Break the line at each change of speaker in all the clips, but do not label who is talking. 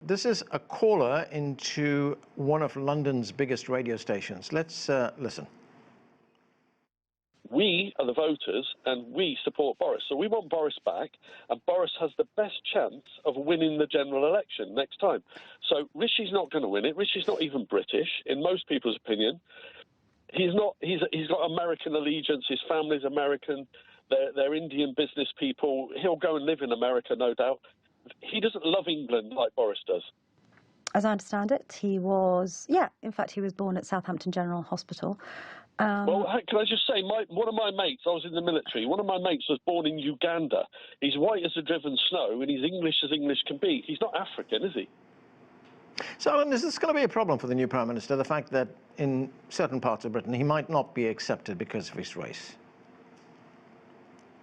This is a caller into one of London's biggest radio stations. Let's listen.
We are the voters and we support Boris. So we want Boris back, and Boris has the best chance of winning the general election next time. So Rishi's not going to win it. Rishi's not even British, in most people's opinion. He's not. He's got American allegiance. His family's American. They're Indian business people. He'll go and live in America, no doubt. He doesn't love England like Boris does.
As I understand it, he was, in fact, he was born at Southampton General Hospital.
Well, can I just say, one of my mates, I was in the military, one of my mates was born in Uganda. He's white as the driven snow, and he's English as English can be. He's not African, is he?
So, Alan, is this going to be a problem for the new Prime Minister, the fact that in certain parts of Britain he might not be accepted because of his race?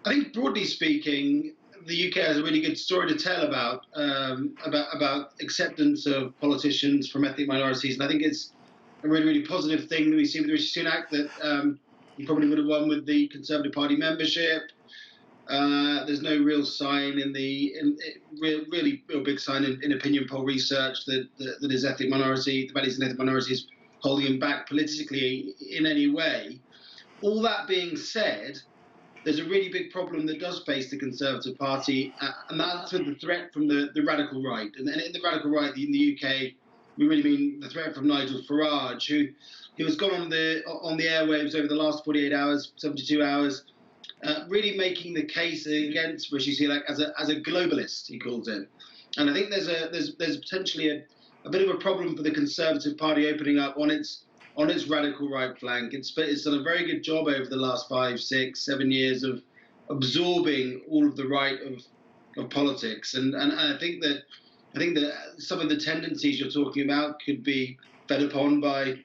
I think, broadly speaking, the UK has a really good story to tell about acceptance of politicians from ethnic minorities, and I think it's a really, really positive thing that we see with Rishi Sunak, that he probably would have won with the Conservative Party membership. There's no real sign really real big sign in opinion poll research that his ethnic minority, the values of ethnic minorities, holding him back politically in any way. All that being said, there's a really big problem that does face the Conservative Party, and that's with the threat from the radical right. And in the radical right in the UK, we really mean the threat from Nigel Farage, who has gone on the airwaves over the last 48 hours, 72 hours, really making the case against Rishi Sunak as a globalist, he calls it. And I think there's potentially a bit of a problem for the Conservative Party opening up on its radical right flank. It's done a very good job over the last 5, 6, 7 years of absorbing all of the right of politics, and I think that some of the tendencies you're talking about could be fed upon by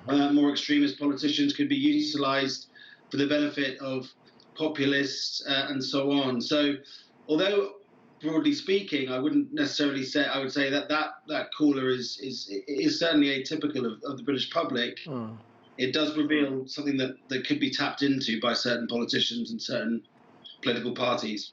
more extremist politicians, could be utilised for the benefit of populists and so on. So, although broadly speaking, I wouldn't necessarily say, I would say that caller is certainly atypical of the British public. It does reveal something that could be tapped into by certain politicians and certain political parties.